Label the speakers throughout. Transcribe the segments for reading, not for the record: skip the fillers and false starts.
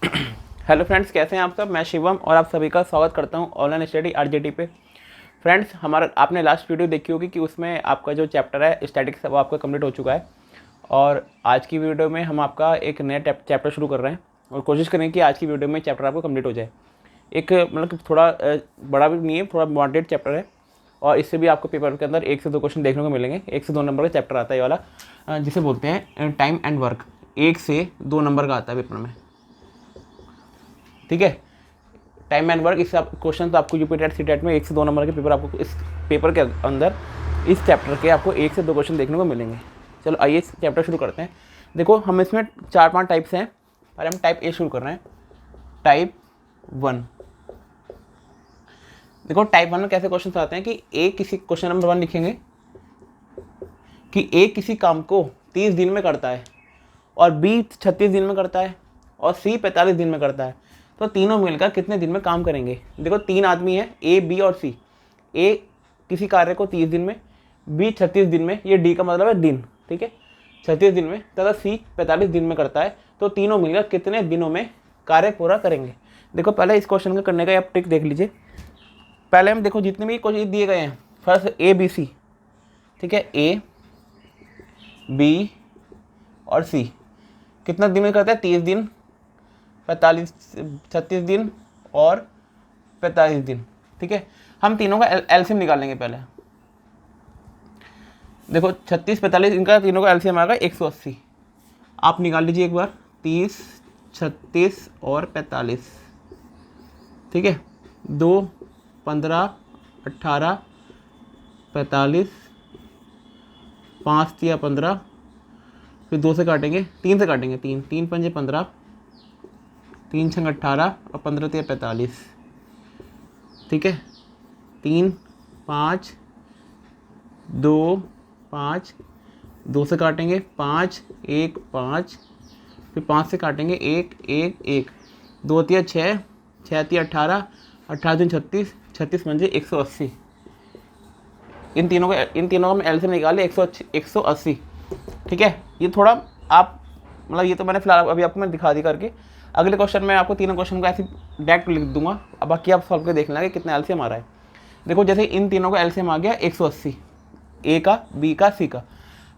Speaker 1: Hello friends, कैसे हैं आप सब। मैं शिवम और आप सभी का स्वागत करता हूं ऑनलाइन स्टडी आरजेटी पे। फ्रेंड्स, हमारा आपने लास्ट वीडियो देखी होगी कि उसमें आपका जो चैप्टर है स्टैटिक्स वो आपका कंप्लीट हो चुका है। और आज की वीडियो में हम आपका एक नया चैप्टर शुरू कर रहे हैं और कोशिश करेंगे कि आज की वीडियो में चैप्टर आपको कंप्लीट हो जाए। एक मतलब कि थोड़ा बड़ा भी नहीं है, थोड़ा मॉडरेट चैप्टर है और इससे भी आपको पेपर के अंदर 1 से 2 क्वेश्चन देखने को मिलेंगे। 1 से 2 नंबर का चैप्टर आता है ये वाला, जिसे बोलते हैं टाइम एंड वर्क। 1 से 2 नंबर का आता है पेपर में, ठीक है। टाइम एंड वर्क, इससे क्वेश्चन आपको यूपीटेट सीटेट में 1 से 2 नंबर के पेपर आपको इस पेपर के अंदर इस चैप्टर के आपको 1 से 2 क्वेश्चन देखने को मिलेंगे। चलो आइए इस चैप्टर शुरू करते हैं। देखो, हम इसमें 4-5 टाइप्स हैं और हम टाइप ए शुरू कर रहे हैं। टाइप 1। देखो, टाइप 1 में कैसे क्वेश्चन आते हैं कि ए किसी क्वेश्चन नंबर 1 लिखेंगे कि ए किसी काम को 30 दिन में करता है और बी 36 दिन में करता है और सी 45 दिन में करता है, तो तीनों मिलकर कितने दिन में काम करेंगे। देखो, 3 आदमी हैं, ए बी और सी। ए किसी कार्य को 30 दिन में, बी 36 दिन में, ये डी का मतलब है दिन, ठीक है, 36 दिन में, तथा सी 45 दिन में करता है, तो तीनों मिलकर कितने दिनों में कार्य पूरा करेंगे। देखो, पहले इस क्वेश्चन का करने का आप ट्रिक देख लीजिए। पहले हम देखो जितने भी क्वेश्चन दिए गए हैं, फर्स्ट ए बी सी, ठीक है, ए बी और सी कितना दिन में करता है, 30 दिन, 45, 36 दिन और 45 दिन, ठीक है। हम तीनों का एलसीएम निकालेंगे पहले। देखो, 36, 45 इनका तीनों का एलसीएम आएगा 180। आप निकाल लीजिए एक बार, 30, 36 और 45, ठीक है। 2, 15, 18, 45, 5 या 15, फिर 2 से काटेंगे, 3 से काटेंगे, 3, 3 पंजे 15, 3 छंग 18 और 15 तिया 45, ठीक है। 3, 5, 2, 5, 2 से काटेंगे 5, 1, 5, फिर 5 से काटेंगे 1, 1, 1, 2 तिया 6, 6 तिया 18, 18 दिन 36, 36 पंजे 180। इन तीनों का मैं एलसीएम निकाले 180, ठीक है। ये थोड़ा आप मतलब ये तो मैंने फिलहाल अभी आपको मैं दिखा दी करके। अगले क्वेश्चन में आपको तीनों क्वेश्चन को ऐसे डायरेक्ट लिख दूंगा, अब बाकी आप सॉल्व करके देख लेंगे कितना एलसीएम आ रहा है। देखो, जैसे इन तीनों का एलसीएम आ गया 180, ए का, बी का, सी का।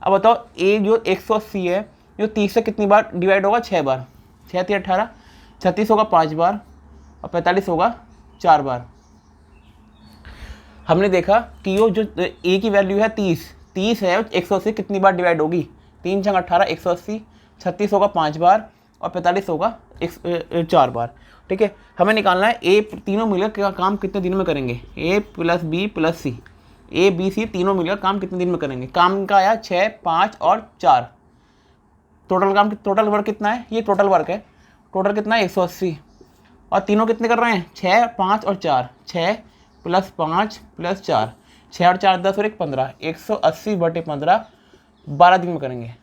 Speaker 1: अब बताओ, ए जो 180 है, जो 30 से कितनी बार डिवाइड होगा, 6 बार, 6 3 18, 36 होगा 5 बार और 45 होगा 4 बार। हमने देखा कि यो जो ए की वैल्यू है 30 है, 180 कितनी बार डिवाइड होगी, 3 छंग 18, 180, 36 होगा 5 बार और 45 होगा 4 बार, ठीक है। हमें निकालना है ए तीनों मिलकर काम कितने दिन में करेंगे, A plus B plus C, A B C तीनों मिलकर काम कितने दिन में करेंगे। काम का आया 6, 5 और 4। टोटल वर्क कितना है, ये टोटल वर्क है। टोटल कितना है, 180। और तीनों कितने कर रहे हैं, 6, 5 और 4, 6 प्लस 5 प्लस 4, 6 और 4 10 और 1 15, 180/15 12 दिन में करेंगे,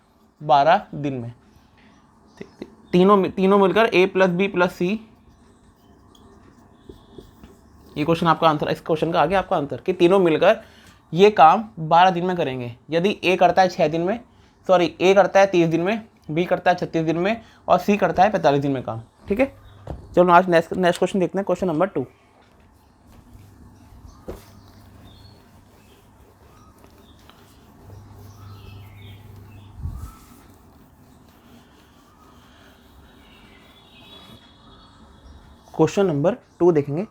Speaker 1: 12 दिन में। तीनों मिलकर ए प्लस बी प्लस सी, ये क्वेश्चन आपका आंसर, इस क्वेश्चन का आगे आपका आंसर कि तीनों मिलकर ये काम 12 दिन में करेंगे। यदि ए करता है 6 दिन में, सॉरी, ए करता है 30 दिन में, बी करता है 36 दिन में और सी करता है 45 दिन में काम, ठीक है। चलो आज नेक्स्ट क्वेश्चन देखते हैं, क्वेश्चन नंबर 2। क्वेश्चन नंबर 2 देखेंगे।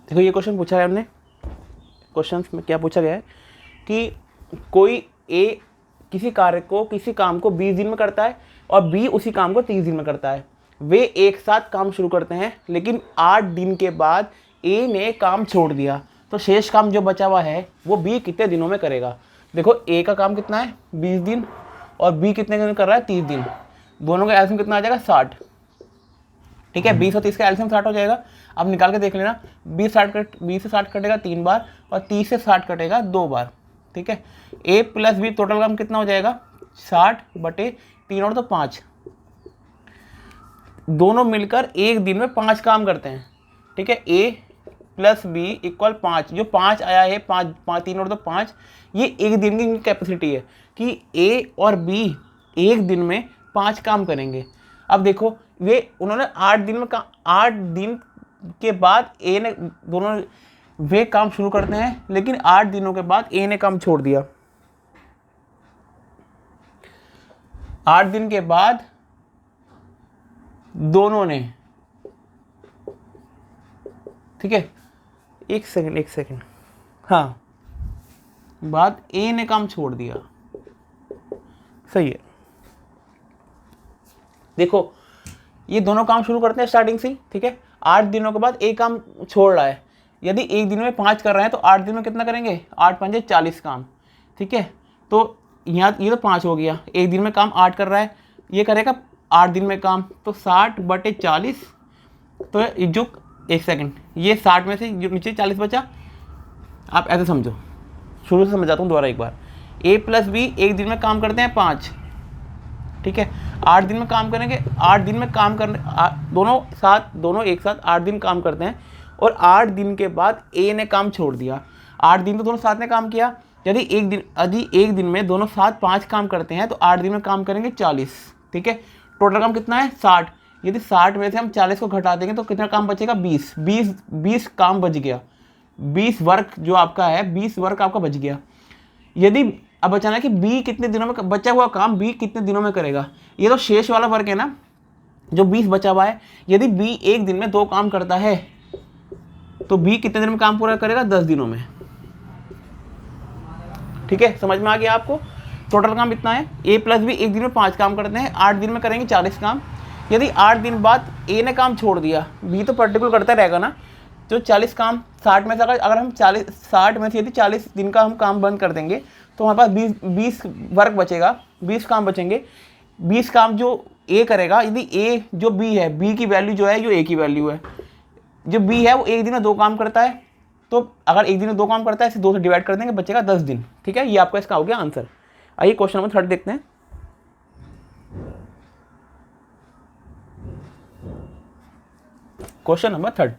Speaker 1: देखो ये क्वेश्चन पूछा है हमने, क्वेश्चन में क्या पूछा गया है कि कोई ए किसी कार्य को, किसी काम को 20 दिन में करता है और बी उसी काम को 30 दिन में करता है। वे एक साथ काम शुरू करते हैं, लेकिन 8 दिन के बाद ए ने काम छोड़ दिया, तो शेष काम जो बचा हुआ है वो बी कितने दिनों में करेगा। देखो ए का काम कितना है 20 दिन और बी कितने दिन कर रहा है 30 दिन, दोनों का एल्सियम कितना आ जाएगा 60। ठीक है, 20 और 30 का एल्सियम 60 हो जाएगा। अब निकाल के देख लेना, 20 से 60 कटेगा 3 बार और 30 से 60 कटेगा 2 बार। ठीक है, ए प्लस बी टोटल काम कितना हो जाएगा 60/3 और तो 5, दोनों मिलकर एक दिन में 5 काम करते हैं। ठीक है, ए प्लस बी इक्वल 5, जो 5 आया है 5 3 और तो 5, ये एक दिन की कैपेसिटी है कि ए और बी एक दिन में 5 काम करेंगे। अब देखो उन्होंने 8 दिन के बाद ए ने दोनों वे काम शुरू करते हैं, लेकिन 8 दिनों के बाद ए ने काम छोड़ दिया। 8 दिन के बाद दोनों ने, ठीक है, एक सेकंड, हाँ, बाद ए ने काम छोड़ दिया। सही है। देखो ये दोनों काम शुरू करते हैं स्टार्टिंग से, ठीक है, 8 दिनों के बाद एक काम छोड़ रहा है। यदि एक दिन में 5 कर रहे हैं तो 8 दिन में कितना करेंगे, 8 5 40 काम। ठीक है, तो यहाँ ये तो 5 हो गया, एक दिन में काम 8 कर रहा है, ये करेगा 8 दिन में काम, तो 60/40। तो जो एक सेकंड, ये 60 में से जो नीचे 40 बचा, आप ऐसे समझो, शुरू से समझाता हूँ दोबारा एक बार। ए प्लस बी एक दिन में काम करते हैं 5, ठीक है, 8 दिन में काम करेंगे, 8 दिन में काम करने दोनों एक साथ 8 दिन काम करते हैं, और 8 दिन के बाद ए ने काम छोड़ दिया। 8 दिन तो दोनों साथ ने काम किया। यदि एक दिन में दोनों साथ 5 काम करते हैं तो 8 दिन में काम करेंगे 40। ठीक है, टोटल काम कितना है 60। यदि 60 में से हम 40 को घटा देंगे तो कितना काम बचेगा 20 काम बच गया। 20 वर्क जो आपका है, 20 वर्क आपका बच गया। यदि अब बचाना है कि बी कितने दिनों में, बचा हुआ काम बी कितने दिनों में करेगा, ये तो शेष वाला वर्क है ना जो 20 बचा हुआ है। यदि बी एक दिन में 2 काम करता है तो बी कितने दिन में काम पूरा करेगा, 10 दिनों में। ठीक है, समझ में आ गया आपको। टोटल काम इतना है, ए प्लस बी एक दिन में 5 काम करते हैं, 8 दिन में करेंगे 40 काम। यदि 8 दिन बाद ए ने काम छोड़ दिया, बी तो पर्टिकुलर करता रहेगा ना, जो 40 काम 60 में से अगर हम 60 में से यदि 40 दिन का हम काम बंद कर देंगे तो हमारे पास 20 वर्क बचेगा, 20 काम बचेंगे। 20 काम जो ए करेगा, यदि ए जो बी है, बी की वैल्यू जो है, जो ए की वैल्यू है, जो बी है वो एक दिन में 2 काम करता है, तो अगर एक दिन में 2 काम करता है, इसे 2 से डिवाइड कर देंगे, बचेगा 10 दिन। ठीक है, ये आपका इसका हो गया आंसर। आइए क्वेश्चन नंबर 3 देखते हैं। Question number 3,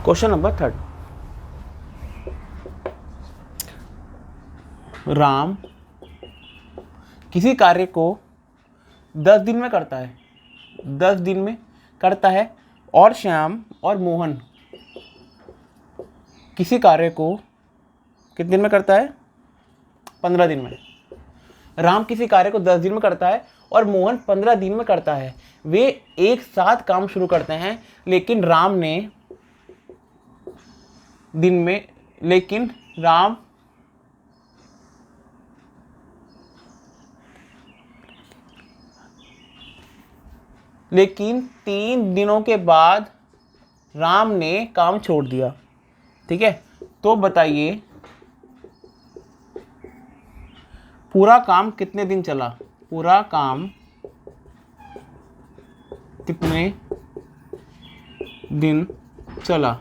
Speaker 1: question number 3, Ram किसी कार्य को 10 दिन में करता है, 10 दिन में करता है, और श्याम और मोहन किसी कार्य को कितने दिन में करता है, 15 दिन में। राम किसी कार्य को 10 दिन में करता है और मोहन 15 दिन में करता है। वे एक साथ काम शुरू करते हैं, लेकिन राम लेकिन 3 दिनों के बाद राम ने काम छोड़ दिया। ठीक है, तो बताइए पूरा काम कितने दिन चला, पूरा काम कितने दिन चला।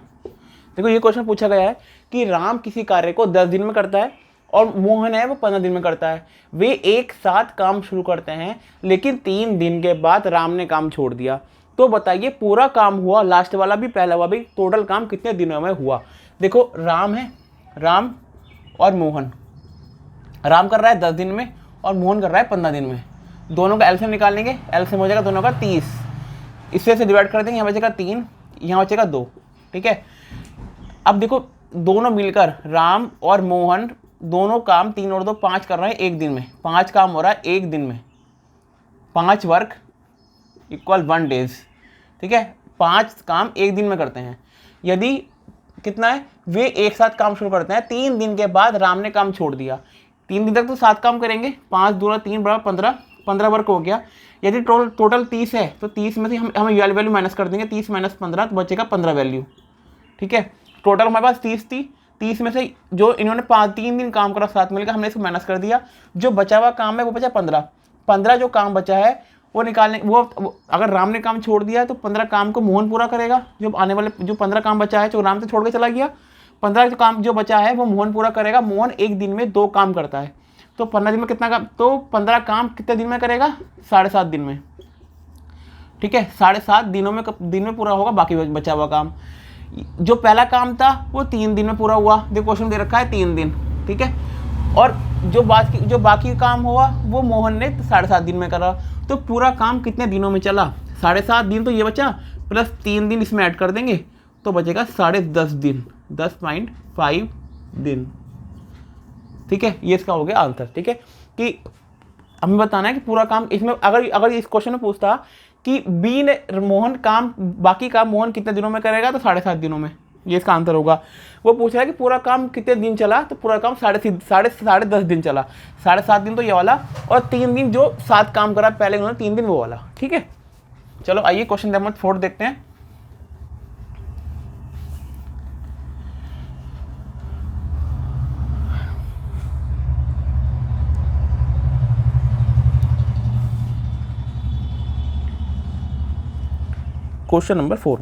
Speaker 1: देखो ये क्वेश्चन पूछा गया है कि राम किसी कार्य को 10 दिन में करता है और मोहन है वो 15 दिन में करता है। वे एक साथ काम शुरू करते हैं लेकिन 3 दिन के बाद राम ने काम छोड़ दिया। तो बताइए पूरा काम हुआ, लास्ट वाला भी पहला हुआ भी, टोटल काम कितने दिनों में हुआ। देखो राम है, राम और मोहन, राम कर रहा है 10 दिन में और मोहन कर रहा है 15 दिन में। दोनों का एलसीएम निकाल लेंगे, एलसीएम हो जाएगा दोनों का 30, इससे से डिवाइड कर देंगे, यहाँ बचेगा 3, यहाँ बचेगा 2। ठीक है, अब देखो दोनों मिलकर राम और मोहन दोनों काम 3 और 2 5 कर रहे हैं एक दिन में, 5 काम हो रहा है एक दिन में, 5 वर्क इक्वल 1 डेज। ठीक है, 5 काम एक दिन में करते हैं। यदि कितना है, वे एक साथ काम शुरू करते हैं, 3 दिन के बाद राम ने काम छोड़ दिया। 3 दिन तक तो 7 काम करेंगे, 5 दूना 3 बराबर 15, 15 वर्क हो गया। यदि टोटल 30 है तो 30 में से हम वैल्यू माइनस कर देंगे, 30 माइनस 15 तो बचेगा 15 वैल्यू। ठीक है, टोटल हमारे पास 30 थी, 30 में से जो इन्होंने 3 दिन काम करा साथ मिलकर, हमने इसको माइनस कर दिया, जो बचा हुआ काम है वो बचा 15। 15 जो काम बचा है वो निकालने, वो अगर राम ने काम छोड़ दिया है तो 15 काम को मोहन पूरा करेगा। जो आने वाले जो 15 काम बचा है जो राम से छोड़ के चला गया, 15 जो काम जो बचा है वो मोहन पूरा करेगा। मोहन एक दिन में 2 काम करता है, तो 15 दिन में कितना काम, तो 15 काम कितने दिन में करेगा, 7.5 दिन में। ठीक है, 7.5 दिन में पूरा होगा बाकी बचा हुआ काम। जो पहला काम था वो 3 दिन में पूरा हुआ, देखो क्वेश्चन दे रखा है 3 दिन। ठीक है, और जो बाकी काम हुआ वो मोहन ने 7.5 दिन में करा। तो पूरा काम कितने दिनों में चला, 7.5 दिन, तो ये बचा प्लस 3 दिन इसमें ऐड कर देंगे तो बचेगा 10.5 दिन, 10.5 दिन। ठीक है, ये इसका हो गया आंसर। ठीक है, कि हमें बताना है कि पूरा काम इसमें, अगर इस क्वेश्चन में पूछता कि बी ने मोहन काम, बाकी काम मोहन कितने दिनों में करेगा, तो 7.5 दिनों में, ये इसका आंसर होगा। वो पूछ रहा है कि पूरा काम कितने दिन चला, तो पूरा काम 10.5 दिन चला। 7.5 दिन तो ये वाला, और 3 दिन जो 7 काम करा पहले उन्होंने 3 दिन वो वाला। ठीक है, चलो आइए क्वेश्चन नंबर 4 देखते हैं। क्वेश्चन नंबर 4,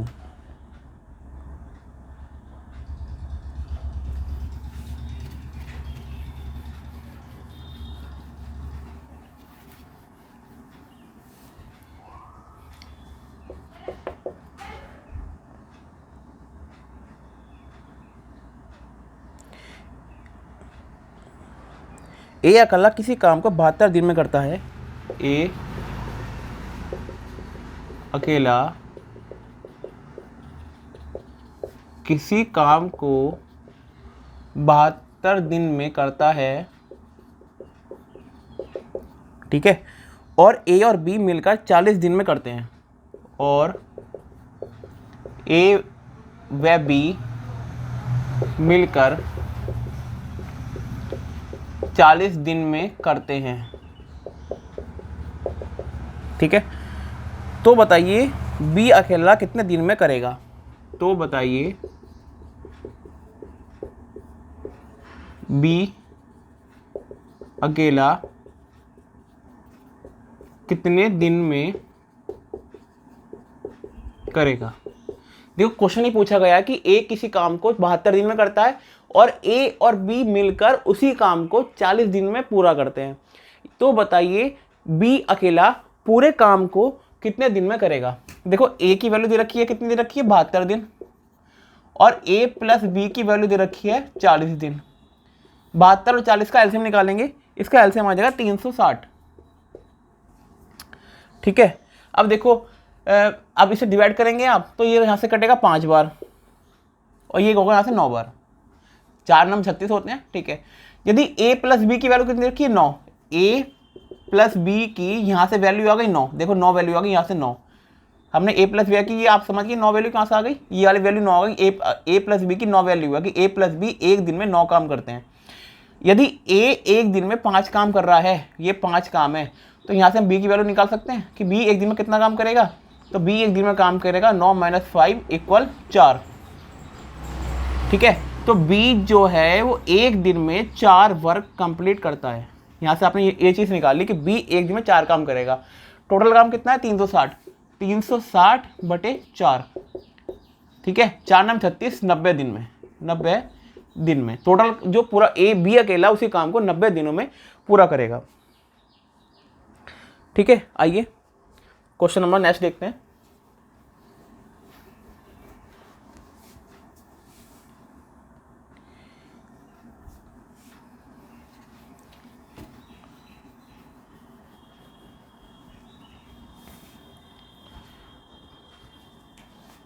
Speaker 1: ए अकेला किसी काम को 72 दिन में करता है। ए अकेला किसी काम को 72 दिन में करता है। ठीक है, और ए और बी मिलकर 40 दिन में करते हैं, और ए व बी मिलकर 40 दिन में करते हैं। ठीक है, तो बताइए बी अकेला कितने दिन में करेगा। तो बताइए बी अकेला कितने दिन में करेगा। देखो क्वेश्चन ही पूछा गया कि ए किसी काम को 72 दिन में करता है और ए और बी मिलकर उसी काम को 40 दिन में पूरा करते हैं। तो बताइए बी अकेला पूरे काम को कितने दिन में करेगा। देखो ए की वैल्यू दे रखी है, कितनी दे रखी है, 72 दिन, और ए प्लस बी की वैल्यू दे रखी है 40 दिन। 72 और 40 का एलसीएम निकालेंगे, इसका एलसीएम आ जाएगा 360। ठीक है, अब देखो अब इसे डिवाइड करेंगे आप, तो ये यहाँ से कटेगा 5 बार और ये होगा यहाँ से 9 बार, 4 9 36 होते हैं। ठीक है, यदि a प्लस बी की वैल्यू कितनी रखी है, 9, a प्लस बी की यहाँ से वैल्यू आ गई 9, देखो 9 वैल्यू आ गई यहाँ से 9, हमने a प्लस बी की, ये आप समझिए 9 वैल्यू कहाँ से आ गई, ये वाली वैल्यू 9 आ गई। a प्लस बी की 9 वैल्यू है कि a प्लस बी एक दिन में 9 काम करते हैं। यदि a एक दिन में 5 काम कर रहा है, ये 5 काम है, तो यहाँ से हम b की वैल्यू निकाल सकते हैं कि b एक दिन में कितना काम करेगा। तो b एक दिन में काम करेगा 9 - 5 = 4। ठीक है, तो b जो है वो एक दिन में 4 वर्क कंप्लीट करता है। यहाँ से आपने ये चीज़ निकाल ली कि बी एक दिन में 4 काम करेगा। टोटल काम कितना है 360, 360 बटे 4, ठीक है, 4 नाम 36, 90 दिन में, 90 दिन में टोटल जो पूरा ए बी अकेला उसी काम को 90 दिनों में पूरा करेगा। ठीक है, आइए क्वेश्चन नंबर नेक्स्ट देखते हैं।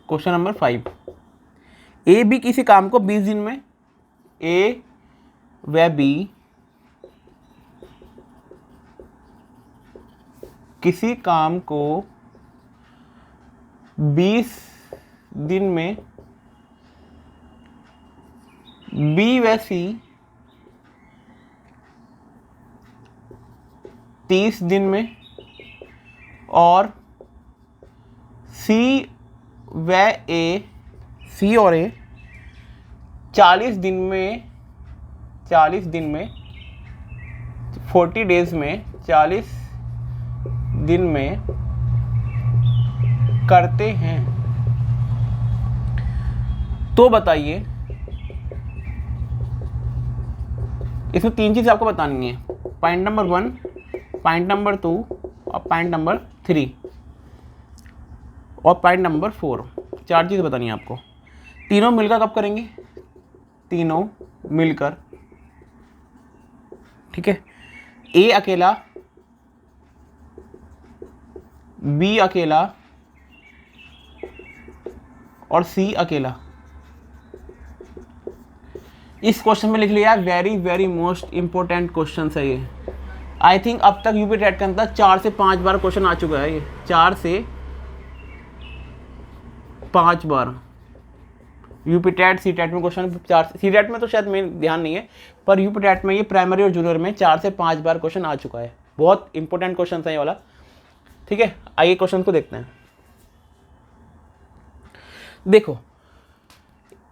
Speaker 1: क्वेश्चन नंबर 5, ए बी किसी काम को 20 दिन में, ए व बी किसी काम को 20 दिन में, बी व सी 30 दिन में और सी व ए, सी और ए 40 दिन में, 40 दिन में 40 डेज में, 40 दिन में करते हैं, तो बताइए इसमें 3 चीज़ आपको बतानी है, पॉइंट नंबर 1, पॉइंट नंबर 2 और पॉइंट नंबर 3 और पॉइंट नंबर 4, 4 चीज़ बतानी है आपको। तीनों मिलकर कब करेंगे, तीनों मिलकर, ठीक है, ए अकेला, बी अकेला और सी अकेला। इस क्वेश्चन में लिख लिया, very very most important question है ये। आई थिंक अब तक यूपी टेट के अंदर 4 से 5 बार क्वेश्चन आ चुका है ये, 4 से 5 बार यूपी टेट सी टेट में क्वेश्चन, 4 सी टेट में तो शायद मेरे ध्यान नहीं है, पर यूपी टेट में ये प्राइमरी और जूनियर में 4 से 5 बार क्वेश्चन आ चुका है। बहुत इंपॉर्टेंट क्वेश्चन है ये वाला, ठीक है। आइए क्वेश्चन को देखते हैं। देखो,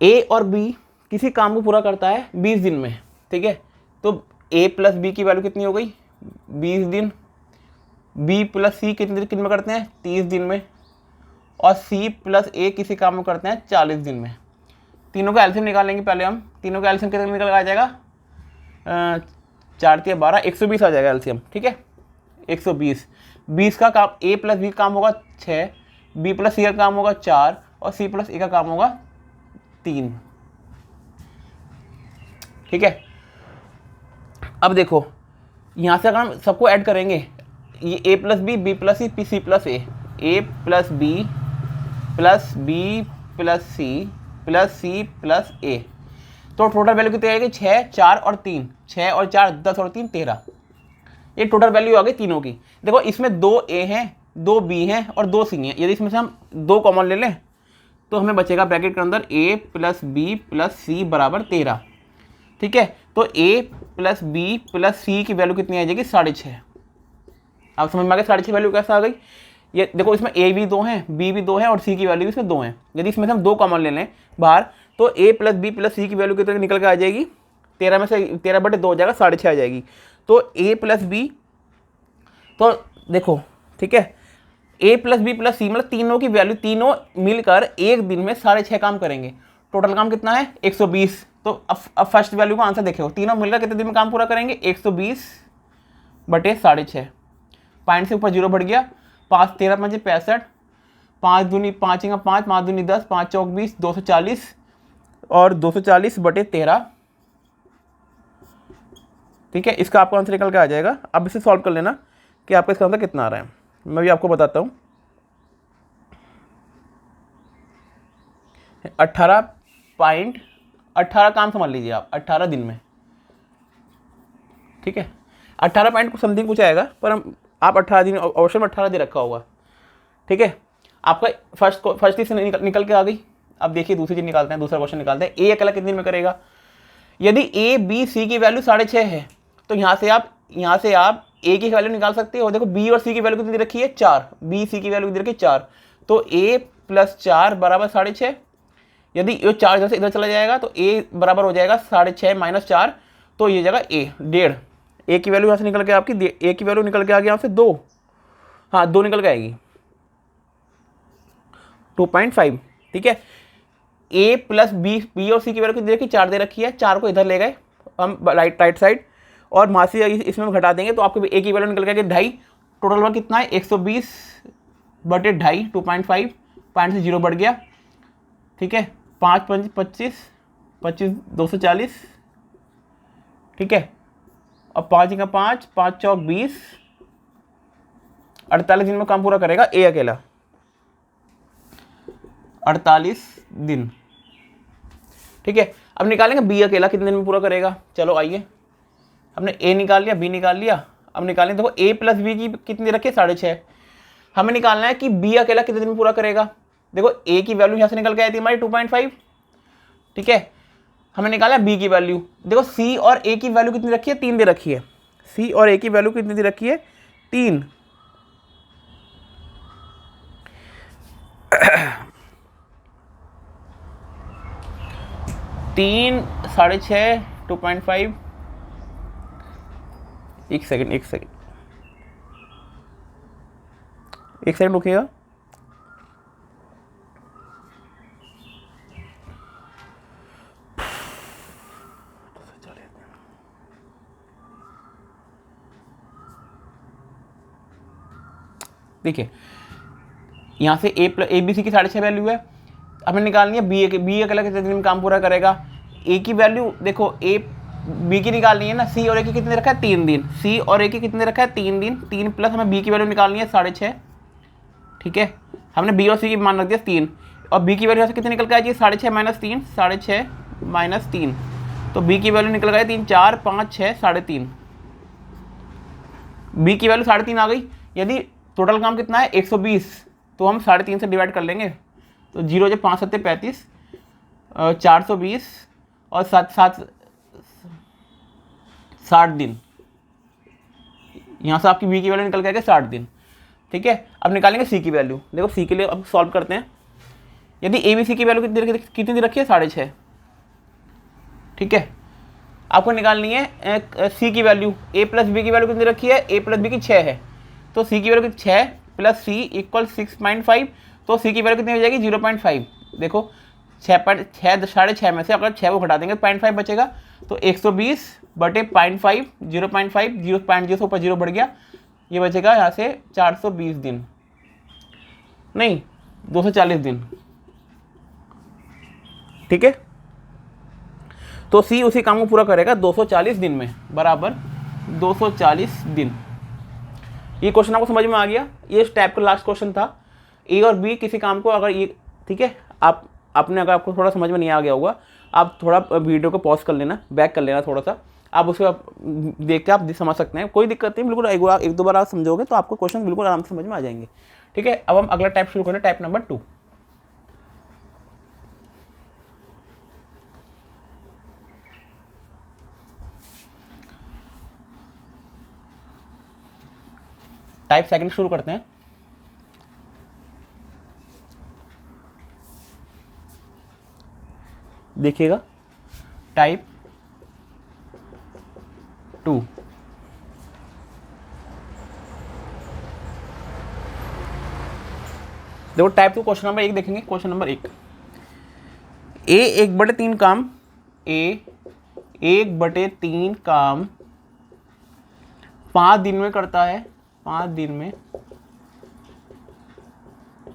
Speaker 1: ए और बी किसी काम को पूरा करता है 20 दिन में, ठीक है, तो ए प्लस बी की वैल्यू कितनी हो गई 20 दिन, बी प्लस सी कितने दिन में करते हैं 30 दिन में, और सी प्लस ए किसी काम को करते हैं 40 दिन में। तीनों का एलसीएम निकालेंगे पहले हम। तीनों का एलसीएम कितना निकल आ जाएगा 4 × 12 120 आ जाएगा एलसीएम, ठीक है, 120। 20 का काम ए प्लस बी का काम होगा 6, बी प्लस सी का काम होगा 4 और सी प्लस ए का काम होगा 3, ठीक है। अब देखो यहाँ से अगर हम सबको ऐड करेंगे, ये A plus B plus C plus A plus B plus B plus C plus A, तो टोटल वैल्यू कितनी आएगी 6, 4 और 3, 6 और 4 10 और 3 13, ये टोटल वैल्यू आ गई तीनों की। देखो इसमें 2 ए हैं, 2 बी हैं और 2 सी हैं। यदि इसमें से हम 2 कॉमन ले लें तो हमें बचेगा ब्रैकेट के अंदर ए प्लस बी प्लस सी बराबर 13, ठीक है। तो ए प्लस बी प्लस सी की वैल्यू कितनी आ जाएगी 6.5। आप समझ में आ गए 6.5 वैल्यू कैसे आ गई। ये देखो इसमें ए भी 2 हैं, बी भी 2 हैं और सी की वैल्यू भी इसमें 2 हैं। यदि इसमें से हम 2 कॉमन ले लें बाहर तो ए प्लस बी प्लस सी की वैल्यू कितनी निकल के आ जाएगी 13 में से 13/2 हो जाएगा 6.5 आ जाएगी। तो ए प्लस बी, तो देखो ठीक है, ए प्लस बी प्लस सी मतलब तीनों की वैल्यू तीनों मिलकर एक दिन में 6.5 काम करेंगे। टोटल काम कितना है 120। तो अब फर्स्ट वैल्यू का आंसर देखो, तीनों मिलकर कितने दिन में काम पूरा करेंगे 120/6.5। पॉइंट से ऊपर 0 बढ़ गया, 5 13 5 65, 5 दूनी 5 5, 5 दूनी 10, 5 चौक 20, 240 और 240/13, ठीक है। इसका आपका आंसर निकल के आ जाएगा। अब इसे सॉल्व कर लेना कि आपका इसका आंसर कितना आ रहा है। मैं भी आपको बताता हूँ। 18 काम समझ लीजिए आप 18 दिन में, ठीक है। 18 पॉइंट समथिंग कुछ आएगा, पर हम आप 18 दिन ऑप्शन में 18 दिन रखा होगा, ठीक है। आपका फर्स्ट चीज निकल के आ गई। अब देखिए दूसरी चीज निकालते हैं, दूसरा क्वेश्चन निकालते हैं। ए अकेला कितने दिन में करेगा। यदि ए बी सी की वैल्यू 6.5 है तो यहाँ से आप ए की वैल्यू निकाल सकते हो। देखो बी और सी की वैल्यू कितनी रखी है 4, बी सी की वैल्यू कितनी रखी है 4, तो ए प्लस 4 बराबर 6.5। यदि ये 4 इधर से इधर चला जाएगा तो ए बराबर हो जाएगा 6.5 - 4, तो ये जगह ए 1.5, ए की वैल्यू यहाँ से निकल के आपकी, ए की वैल्यू निकल के आ गई यहाँ से 2, हाँ 2 निकल के आएगी 2.5, ठीक है। ए प्लस बी और सी की वैल्यू कितनी रखी, 4 दे रखी है, 4 को इधर ले गए हम राइट साइड और वहाँ से इसमें घटा देंगे तो आपको ए की वैल्यू निकल के आएगी 2.5। टोटल वर्क कितना है 120/2.5, 2.5, पॉइंट से 0 बढ़ गया, ठीक है। 5 5 25, 25 240, ठीक है। अब 5 का 5, 5 चौक 20, 48 दिन में काम पूरा करेगा ए अकेला, 48 दिन, ठीक है। अब निकालेंगे बी अकेला कितने दिन में पूरा करेगा। चलो आइए, हमने ए निकाल लिया, बी निकाल लिया, अब निकालेंगे। देखो ए प्लस बी की कितनी रखी है 6.5, हमें निकालना है कि बी अकेला कितने दिन में पूरा करेगा। देखो ए की वैल्यू यहाँ से निकल के आई थी हमारी 2.5, ठीक है। हमें निकाला है बी की वैल्यू। देखो सी और ए की वैल्यू कितनी रखी है, 3 दे रखी है। सी और ए की वैल्यू कितनी दे रखी है, 3। 3, 6.5, 2.5, एक सेकेंड रुकिएगा। देखिए यहाँ से ए बी सी की 6.5 वैल्यू है, हमें निकालनी है बी अकेला कितने दिन में काम पूरा करेगा। ए की वैल्यू देखो ए बी की निकालनी है ना, सी और ए की कितने रखा है 3 दिन, सी और ए की कितने रखा है 3 दिन, 3 प्लस हमें बी की वैल्यू निकालनी है 6.5, ठीक है। हमने बी और सी की मान रख दिया 3 और बी की वैल्यू से कितने निकल के आएगी 6.5 माइनस 3, 6.5 माइनस 3, तो बी की वैल्यू निकल गई 3 4 5 6 3.5, बी की वैल्यू 3.5 आ गई। यदि टोटल काम कितना है 120, तो हम 3.5 से डिवाइड कर लेंगे, तो 0 जो 5 7 35, 420 और 7 7 60 दिन, यहाँ से आपकी बी की वैल्यू निकल के आएगी 60 दिन, ठीक है। अब निकालेंगे सी की वैल्यू। देखो सी के लिए अब सॉल्व करते हैं। यदि ए बी सी की वैल्यू कितनी रखी है 6.5, ठीक है। आपको निकालनी है सी की वैल्यू। ए प्लस बी की वैल्यू कितनी रखी है, ए प्लस बी की 6 है, तो सी की वैल्यू 6 प्लस सी इक्वल 6.5, तो सी की वैल्यू कितनी हो जाएगी 0.5। देखो 6.5 में से अगर 6 को घटा देंगे 0.5 बचेगा, तो 120/0.5, 0.5 से ऊपर 0 बढ़ गया, ये बचेगा यहाँ से 420 दिन, नहीं 240 दिन, ठीक है। तो सी उसी काम को पूरा करेगा 240 दिन में, बराबर 240 दिन। ये क्वेश्चन आपको समझ में आ गया। ये इस टाइप का लास्ट क्वेश्चन था। ए और बी किसी काम को अगर ये, ठीक है, आपने अगर आपको थोड़ा समझ में नहीं आ गया होगा, आप थोड़ा वीडियो को पॉज कर लेना, बैक कर लेना थोड़ा सा, आप उसको देख के आप समझ सकते हैं, कोई दिक्कत नहीं, बिल्कुल एक दो बार आप समझोगे तो आपको क्वेश्चन बिल्कुल आराम से समझ में आ जाएंगे, ठीक है। अब हम अगला टाइप शुरू करें, टाइप नंबर 2। टाइप सेकंड शुरू करते हैं। देखिएगा टाइप 2, देखो टाइप 2 क्वेश्चन नंबर 1 देखेंगे। क्वेश्चन नंबर 1, ए 1/3 काम, ए 1/3 काम 5 दिन में करता है, 5 दिन में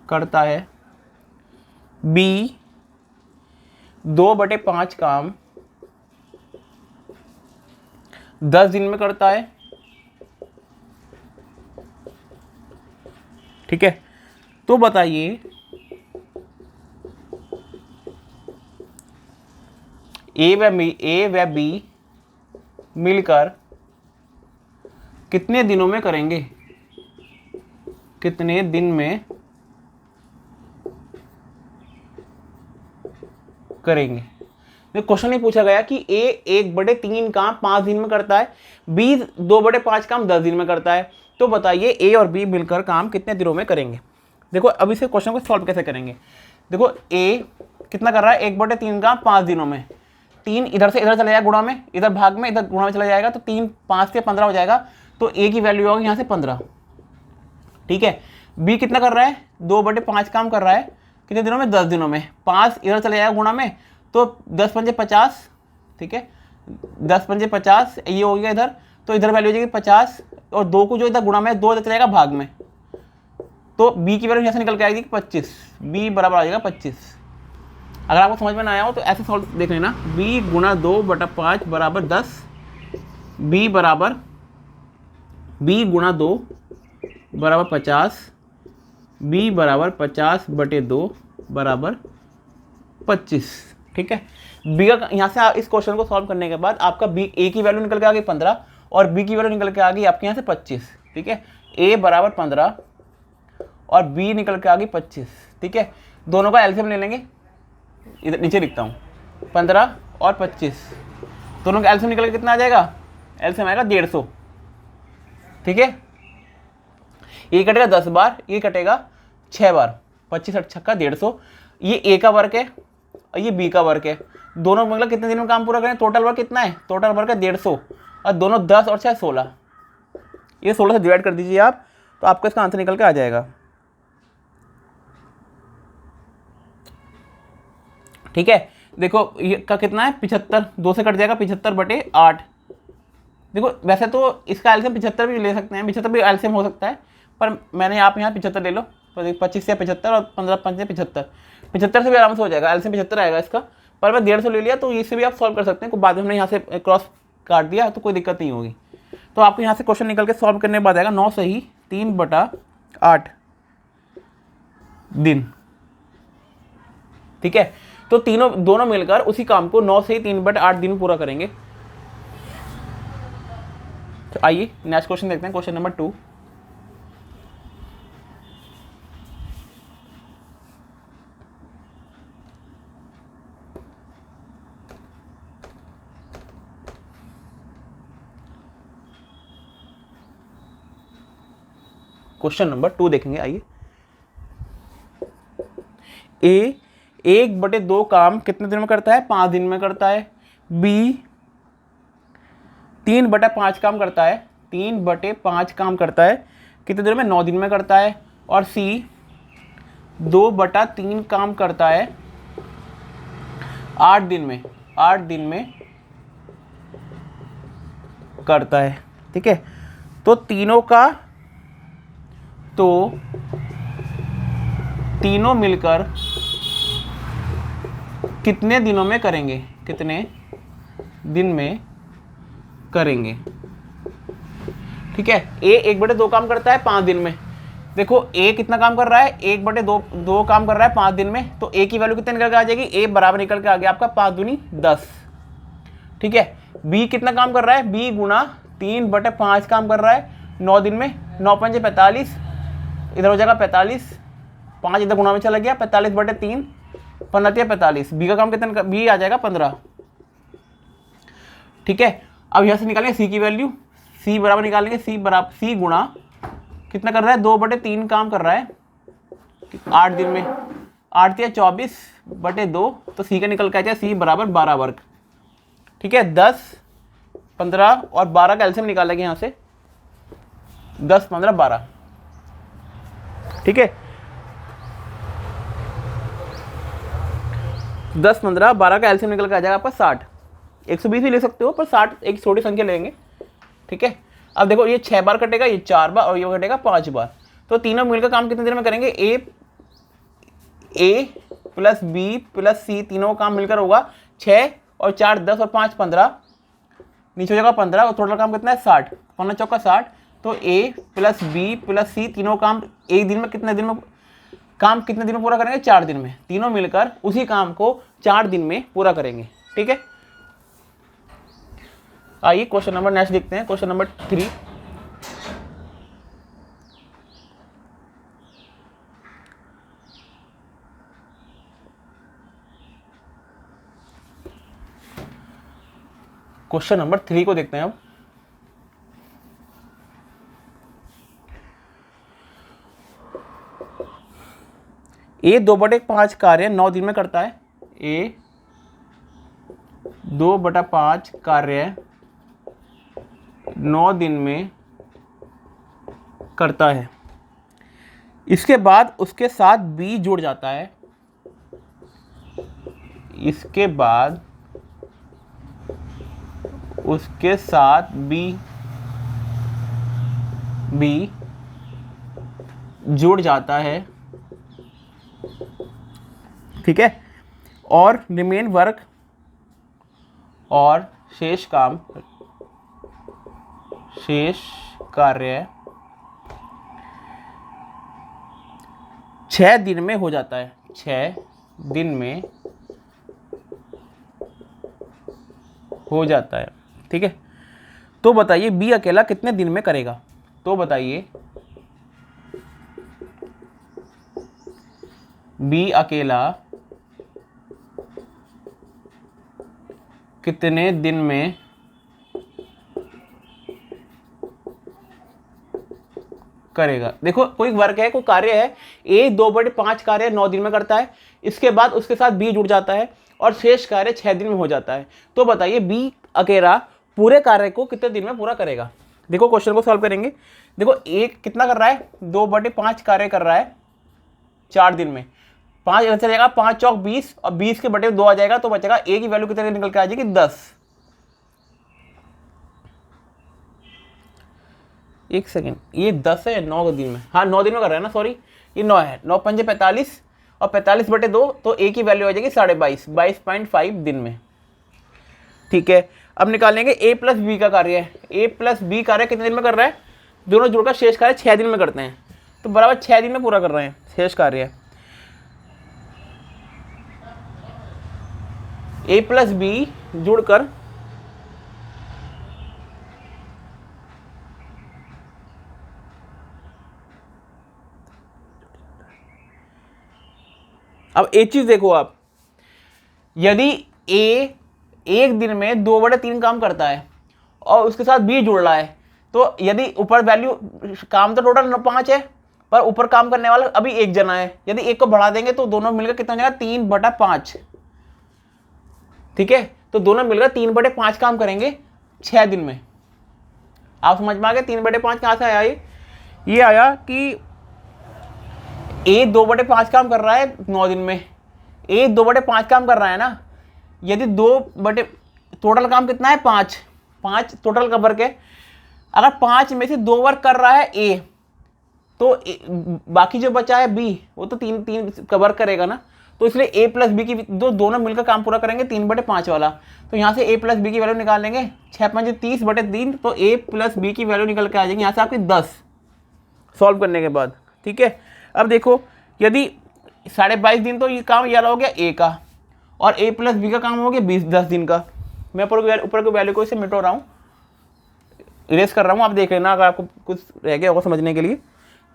Speaker 1: करता है। बी 2/5 काम 10 दिन में करता है, ठीक है। तो बताइए ए व बी मिलकर कितने दिनों में करेंगे, कितने दिन में करेंगे। क्वेश्चन नहीं पूछा गया कि ए 1/3 काम 5 दिन में करता है, बी 2/5 काम 10 दिन में करता है, तो बताइए ए और बी मिलकर काम कितने दिनों में करेंगे। देखो अब इसे क्वेश्चन को सॉल्व कैसे करेंगे। देखो ए कितना कर रहा है 1/3 काम 5 दिनों में, 3 इधर से इधर चला जाएगा गुणा में, इधर भाग में, इधर गुणा में चला जाएगा, तो 3 5 से 15 हो जाएगा, तो ए की वैल्यू होगी यहाँ से 15। ठीक है, बी कितना कर रहा है, 2/5 काम कर रहा है, कितने दिनों में, 10 दिनों में। 5 इधर चला जाएगा गुणा में, तो 10 पंजे 50, ठीक है, 10 पंजे 50, ये हो गया इधर, तो इधर वैल्यू हो जाएगी 50, और 2 को जो इधर गुणा में, 2 इधर चलेगा भाग में, तो बी की वैल्यू यहाँ से निकल के आएगी 25, बी बराबर आ जाएगा 25। अगर आपको समझ में ना आया हो तो ऐसे सॉल्व देख लेना, b गुणा 2/5 बराबर 10, b बराबर b गुणा 2 बराबर 50, b बराबर 50/2 बराबर 25। ठीक है, b का यहाँ से इस क्वेश्चन को सॉल्व करने के बाद आपका b a की वैल्यू निकल के आ गई 15 और b की वैल्यू निकल के आ गई आपके यहाँ से 25। ठीक है, a बराबर 15 और b निकल के आ गई 25। ठीक है, दोनों का एलसीएम ले लेंगे, इधर नीचे लिखता हूँ, 15 और 25, दोनों का एलसीएम निकल के कितना आ जाएगा, एलसीएम आएगा 150। ठीक है, ये कटेगा 10 बार, ये कटेगा 6 बार, 25 8 छक्का 150। ये ए का वर्क है और ये बी का वर्क है, दोनों मतलब कितने दिन में काम पूरा करें, टोटल वर्क कितना है, टोटल वर्क है 150, और दोनों 10 और 6 16, ये 16 से डिवाइड कर दीजिए आप, तो आपको इसका आंसर निकल के आ जाएगा। ठीक है, देखो ये का कितना है 75, 2 से कट जाएगा 75/8। देखो वैसे तो इसका एलसीएम 75 भी ले सकते हैं, 75 भी एलसीएम हो सकता है, पर मैंने आप यहाँ 75 ले लो, तो 25 से 75 और 15 5 से 75, 75 से भी आराम से हो जाएगा, एलसीएम 75 आएगा इसका, पर मैं 150 ले लिया, तो इससे भी आप सॉल्व कर सकते हैं। बाद में हमने यहाँ से क्रॉस काट दिया तो कोई दिक्कत नहीं होगी। तो आपको यहाँ से क्वेश्चन निकल के सॉल्व करने के बाद आएगा 9 सही 3/8 दिन। ठीक है, तो दोनों मिलकर उसी काम को 9 से 3/8 दिन में पूरा करेंगे। तो आइए नेक्स्ट क्वेश्चन देखते हैं, क्वेश्चन नंबर 2। क्वेश्चन नंबर 2 देखेंगे, आइए। ए 1/2 काम कितने दिन में करता है, 5 दिन में करता है। बी 3/5 काम करता है, 3/5 काम करता है, कितने दिन में, 9 दिन में करता है। और सी 2/3 काम करता है 8 दिन में, 8 दिन में करता है। ठीक है, तो तीनों मिलकर कितने दिनों में करेंगे, कितने दिन में करेंगे। ठीक है, ए 1/2 काम करता है 5 दिन में। देखो ए कितना काम कर रहा है, 1/2 काम कर रहा है 5 दिन में, तो ए की वैल्यू कितने निकल के आ जाएगी, ए बराबर निकल के आ गया आपका 5 दूनी 10। ठीक है, बी कितना काम कर रहा है, बी गुणा 3/5 काम कर रहा है 9 दिन में, 9 पंजे 45, इधर हो जाएगा 45, 5 इधर गुणा में चला गया, 45/3 15 45, बी का काम कितना, बी आ जाएगा 15। ठीक है, अब यहाँ से निकालेंगे सी की वैल्यू, सी बराबर निकालेंगे सी गुणा कितना कर रहा है, 2/3 काम कर रहा है 8 दिन में, 8 या 24/2, तो सी का निकल के आ जाए सी बराबर 12 वर्ग। ठीक है, 10 15 और 12 का एलसीएम निकालेंगे यहाँ से, 10 15 12। ठीक है, 10 15 12 का एलसीएम निकल के आ जाएगा आपका 60। 120 भी ले सकते हो, पर 60 एक छोटी संख्या लेंगे। ठीक है, अब देखो ये 6 बार कटेगा, ये 4 बार और ये कटेगा 5 बार, तो तीनों मिलकर काम कितने देर में करेंगे, ए प्लस बी प्लस सी, तीनों का काम मिलकर होगा 6 और 4 10 और 5 15, नीचे हो जाएगा 15, और टोटल काम कितना है 60, 15 चौका 60, तो ए प्लस बी प्लस सी तीनों काम एक दिन में कितने दिन में काम कितने दिन में पूरा करेंगे, 4 दिन में। तीनों मिलकर उसी काम को 4 दिन में पूरा करेंगे। ठीक है, आइए क्वेश्चन नंबर नेक्स्ट देखते हैं, क्वेश्चन नंबर 3। क्वेश्चन नंबर 3 को देखते हैं अब। ए 2/5 कार्य 9 दिन में करता है, ए 2/5 कार्य 9 दिन में करता है। इसके बाद उसके साथ बी जुड़ जाता है। इसके बाद उसके साथ बी जुड़ जाता है, ठीक है, और रिमेन वर्क और शेष कार्य 6 दिन में हो जाता है। 6 दिन में हो जाता है, ठीक है। तो बताइए बी अकेला कितने दिन में करेगा? तो बताइए बी अकेला कितने दिन में करेगा? देखो कोई वर्क है, कोई कार्य है, ए 2/5 कार्य 9 दिन में करता है। इसके बाद उसके साथ बी जुड़ जाता है और शेष कार्य 6 दिन में हो जाता है। तो बताइए बी अकेला पूरे कार्य को कितने दिन में पूरा करेगा? देखो क्वेश्चन को सॉल्व करेंगे। देखो ए कितना कर रहा है? 2/5 कार्य कर रहा है 4 दिन में। 5 इधर चले जाएगा, 5 चौक 20 और 20 के बटे 2 आ जाएगा, तो बचेगा ए की वैल्यू कितने निकल के आ जाएगी? 10। एक सेकेंड, ये 10 है 9 दिन में? हाँ 9 दिन में कर रहा है ना, सॉरी ये 9 है। 9 पंजे 45 और 45 बटे 2, तो ए की वैल्यू आ जाएगी 22.5, 22.5 दिन में, ठीक है। अब निकालेंगे ए प्लस बी का कार्य है। ए प्लस बी कार्य कितने दिन में कर रहा है? दोनों जुड़कर शेष कार्य 6 दिन में करते हैं, तो बराबर 6 दिन में पूरा कर रहे हैं शेष कार्य। ए प्लस बी जुड़कर अब एक चीज देखो आप, यदि ए एक दिन में 2/3 काम करता है और उसके साथ बी जुड़ रहा है, तो यदि ऊपर वैल्यू, काम तो टोटल 5 है पर ऊपर काम करने वाला अभी एक जना है, यदि एक को बढ़ा देंगे तो दोनों मिलकर कितना हो जाएगा? 3/5, ठीक है। तो दोनों मिलकर 3/5 काम करेंगे 6 दिन में। आप समझ में आ गए 3/5 कहां से आया? ये आया कि ए 2/5 काम कर रहा है 9 दिन में। ए 2/5 काम कर रहा है ना, यदि टोटल काम कितना है? 5 टोटल का वर्क है। अगर 5 में से 2 वर्क कर रहा है ए, तो बाकी जो बचा है बी, वो तो 3 का वर्क करेगा ना, तो इसलिए ए प्लस बी की दोनों मिलकर काम पूरा करेंगे 3/5 वाला। तो यहाँ से ए प्लस बी की वैल्यू निकाल लेंगे, 6 पंजे 30/3, तो ए प्लस बी की वैल्यू निकल के आ जाएगी यहाँ से आपकी 10 सॉल्व करने के बाद, ठीक है। अब देखो यदि 22.5 दिन, तो ये काम ये हो गया ए का, और ए प्लस बी का काम हो गया 10 दिन का। मैं ऊपर के वैल्यू को इसे मिटो रहा हूँ, इरेज कर रहा हूँ, आप देख लेना अगर आपको कुछ रह गया होगा समझने के लिए।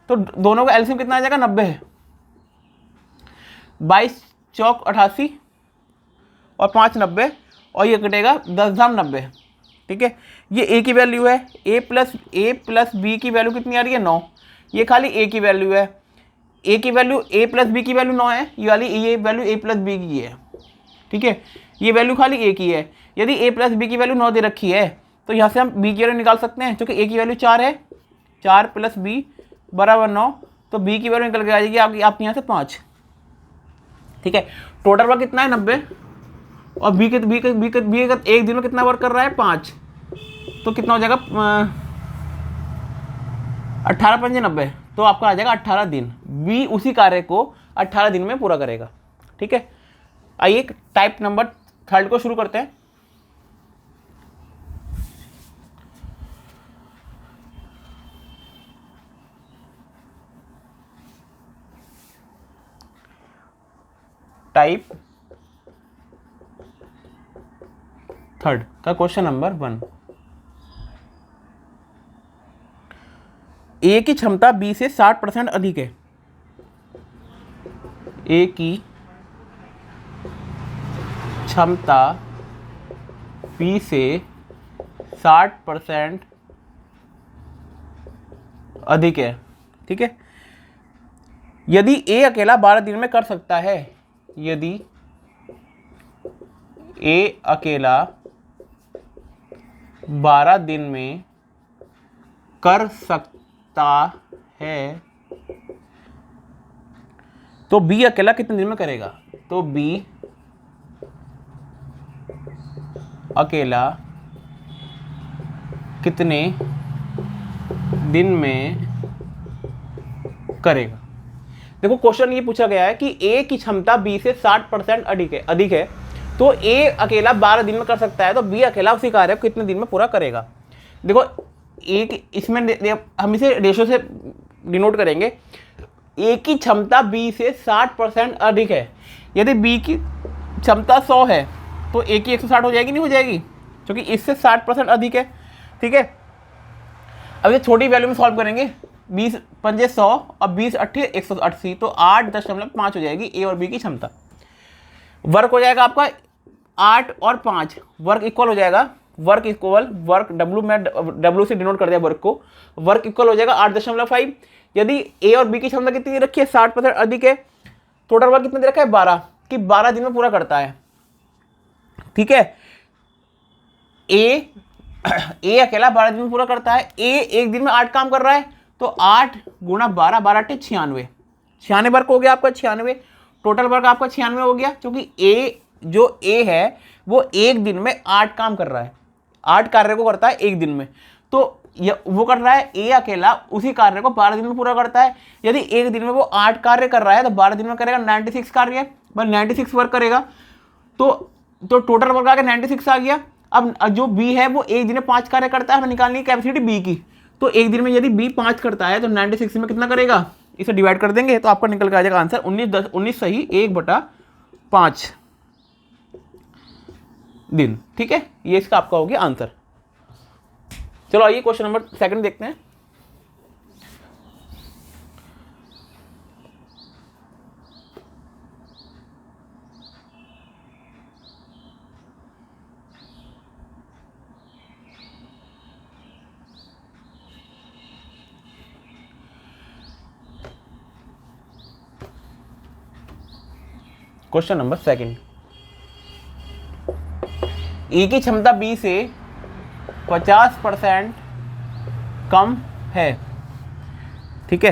Speaker 1: तो दोनों का एलसीएम कितना आ जाएगा? 90 है। 22 चौक 88 और 5 90, और ये कटेगा 10 धाम 90, ठीक है। ये ए की वैल्यू है। ए प्लस बी की वैल्यू कितनी आ रही है? 9। ये खाली ए की वैल्यू है। ए की वैल्यू, ए प्लस बी की वैल्यू 9 है, ये वाली ये वैल्यू ए प्लस बी की है, ठीक है। ये वैल्यू खाली ए की है। यदि ए प्लस बी की वैल्यू 9 दे रखी है, तो यहाँ से हम बी की वैल्यू निकाल सकते हैं, क्योंकि ए की वैल्यू 4 है। 4 प्लस बी बराबर 9, तो बी की वैल्यू निकल के आ जाएगी आपके यहाँ से 5, ठीक है। टोटल वर्क कितना है? 90, और बी एक दिन में कितना वर्क कर रहा है? 5, तो कितना हो जाएगा? 18 पंजे 90, तो आपका आ जाएगा 18 दिन। बी उसी कार्य को 18 दिन में पूरा करेगा, ठीक है। आइए टाइप नंबर 3 को शुरू करते हैं। टाइप 3 का क्वेश्चन नंबर 1। ए की क्षमता बी से 60% अधिक है। ए की क्षमता बी से 60% अधिक है, ठीक है। यदि ए अकेला 12 दिन में कर सकता है, यदि ए अकेला 12 दिन में कर सकता है तो बी अकेला कितने दिन में करेगा? तो बी अकेला कितने दिन में करेगा? देखो क्वेश्चन ये पूछा गया है कि ए की क्षमता बी से 60% अधिक है तो ए अकेला 12 दिन में कर सकता है तो बी अकेला उसी कार्य को कितने दिन में पूरा करेगा। देखो एक इसमें हम इसे रेशो से डिनोट करेंगे। ए की क्षमता बी से 60% अधिक है। यदि बी की क्षमता 100 है तो ए की 160 हो जाएगी, नहीं हो जाएगी, क्योंकि इससे 60% अधिक है। ठीक है, अब ये छोटी वैल्यू में सॉल्व करेंगे। 20 पंजे 100 और 20 अट्ठे 180 तो 8.5 हो जाएगी ए और बी की क्षमता। वर्क हो जाएगा आपका 8 और 5, वर्क इक्वल हो जाएगा, वर्क इक्वल वर्क डब्ल्यू में डब्ल्यू से डिनोट कर दिया वर्क को, वर्क इक्वल हो जाएगा 8.5। यदि ए और बी की क्षमता कितनी रखी है? 60% अधिक है। टोटल वर्क कितना दे रखा है? 12, कि 12 दिन में पूरा करता है। ठीक है, ए अकेला 12 दिन में पूरा करता है। ए एक दिन में 8 काम कर रहा है तो 8 गुणा 12, 12 अट्ठे 96, 96 वर्क हो गया आपका। 96 टोटल वर्क आपका 96 हो गया, क्योंकि ए है वो एक दिन में 8 काम कर रहा है, 8 कार्य को करता है एक दिन में। तो वो कर रहा है ए अकेला उसी कार्य को 12 दिन में पूरा करता है। यदि एक दिन में वो 8 कार्य कर रहा है तो 12 दिन में करेगा 96 कार्य, बस 96 वर्क करेगा। तो टोटल वर्क आ गया 96 आ गया। अब जो बी है वो एक दिन में 5 कार्य करता है, हमें निकालनी है कैपेसिटी बी की। तो एक दिन में यदि बी 5 करता है तो 96 में कितना करेगा? इसे डिवाइड कर देंगे तो आपका निकल के आ जाएगा आंसर 19 सही 1/5 दिन। ठीक है, ये इसका आपका हो गया आंसर। चलो आइए क्वेश्चन नंबर 2 देखते हैं। क्वेश्चन नंबर 2, ए की क्षमता बी से 50% कम है। ठीक है,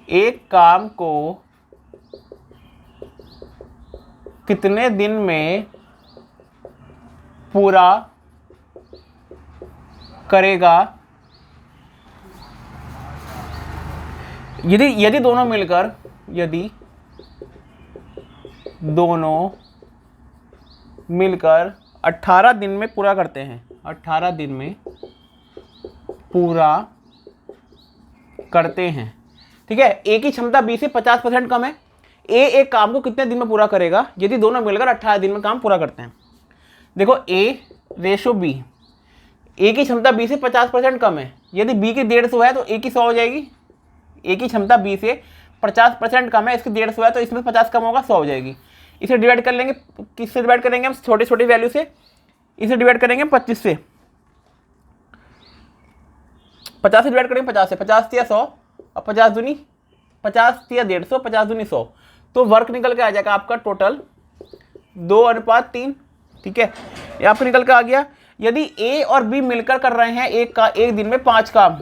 Speaker 1: एक काम को कितने दिन में पूरा करेगा? यदि दोनों मिलकर 18 दिन में पूरा करते हैं, 18 दिन में पूरा करते हैं। ठीक है, ए की क्षमता बी से 50% कम है। ए एक काम को कितने दिन में पूरा करेगा यदि दोनों मिलकर 18 दिन में काम पूरा करते हैं? देखो ए रेशो बी, ए की क्षमता बी से 50% कम है। यदि बी की 150 है तो ए की 100 हो जाएगी। ए की क्षमता बी से 50% कम है, इसकी 150 है तो इसमें 50 कम होगा, 100 हो जाएगी। इसे डिवाइड कर लेंगे, किससे डिवाइड करेंगे हम? छोटे छोटे वैल्यू से। इसे डिवाइड करेंगे 25 से, 50 से डिवाइड करेंगे 50 से, 50 तिया 100 और 50 दूनी 50 तिया 150, 50 दूनी 100। तो वर्क निकल के आ जाएगा आपका टोटल 2:3। ठीक है, ये आपको निकल के आ गया। यदि ए और बी मिलकर कर रहे हैं एक दिन में 5 काम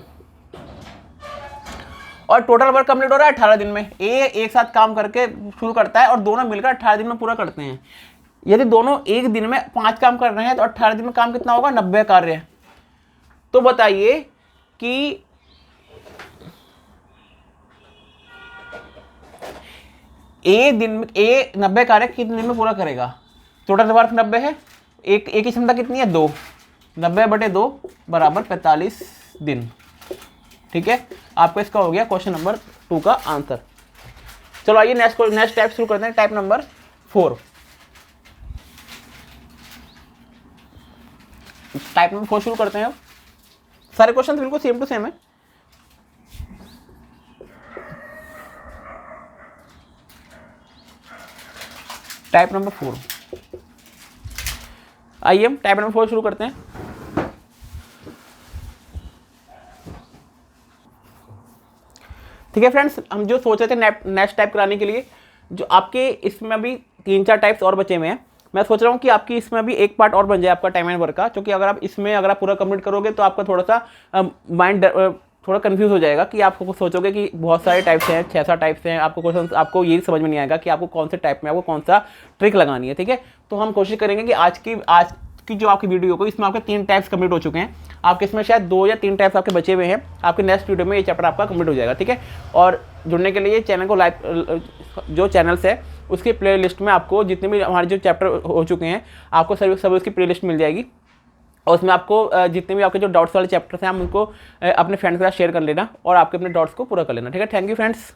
Speaker 1: और टोटल वर्क कंप्लीट हो रहा है 18 दिन में, ए एक साथ काम करके शुरू करता है और दोनों मिलकर 18 दिन में पूरा करते हैं। यदि दोनों एक दिन में 5 काम कर रहे हैं तो 18 दिन में काम कितना होगा? 90 कार्य। तो बताइए कि ए 90 कार्य कितने दिन में पूरा करेगा? टोटल वर्क 90 है, एक की क्षमता कितनी है? 2, 90/2 बराबर 45 दिन। ठीक है, आपका इसका हो गया क्वेश्चन नंबर 2 का आंसर। चलो आइए नेक्स्ट टाइप शुरू करते हैं, टाइप नंबर 4। टाइप नंबर 4 शुरू करते हैं। अब सारे क्वेश्चन बिल्कुल सेम टू सेम है। टाइप नंबर 4, आइए हम टाइप नंबर 4 शुरू करते हैं। ठीक है फ्रेंड्स, हम जो सोच रहे थे नेक्स्ट टाइप कराने के लिए, जो आपके इसमें अभी 3-4 टाइप्स और बचे हुए हैं, मैं सोच रहा हूँ कि आपकी इसमें अभी एक पार्ट और बन जाए आपका टाइम एंड वर्क का, क्योंकि अगर आप इसमें अगर आप पूरा कंप्लीट करोगे तो आपका थोड़ा सा माइंड थोड़ा कंफ्यूज हो जाएगा कि आपको सोचोगे कि बहुत सारे टाइप्स हैं, 6-7 टाइप्स हैं, आपको क्वेश्चन आपको ये समझ में नहीं आएगा कि आपको कौन से टाइप में आपको कौन सा ट्रिक लगानी है। ठीक है, तो हम कोशिश करेंगे कि आज की जो आपकी वीडियो को, इसमें आपके 3 टाइप्स कंप्लीट हो चुके हैं, आपके इसमें शायद 2 या 3 टाइप्स आपके बचे हुए हैं, आपके नेक्स्ट वीडियो में ये चैप्टर आपका कंप्लीट हो जाएगा। ठीक है, और जुड़ने के लिए चैनल को लाइक, जो चैनल्स है उसकी प्लेलिस्ट में आपको जितने भी हमारे जो चैप्टर हो चुके हैं आपको सब उसकी प्लेलिस्ट मिल जाएगी, और उसमें आपको जितने भी आपके जो डाउट्स वाले चैप्टर्स हैं आप उनको अपने फ्रेंड्स के साथ शेयर कर लेना और आपके अपने डाउट्स को पूरा कर लेना। ठीक है, थैंक यू फ्रेंड्स।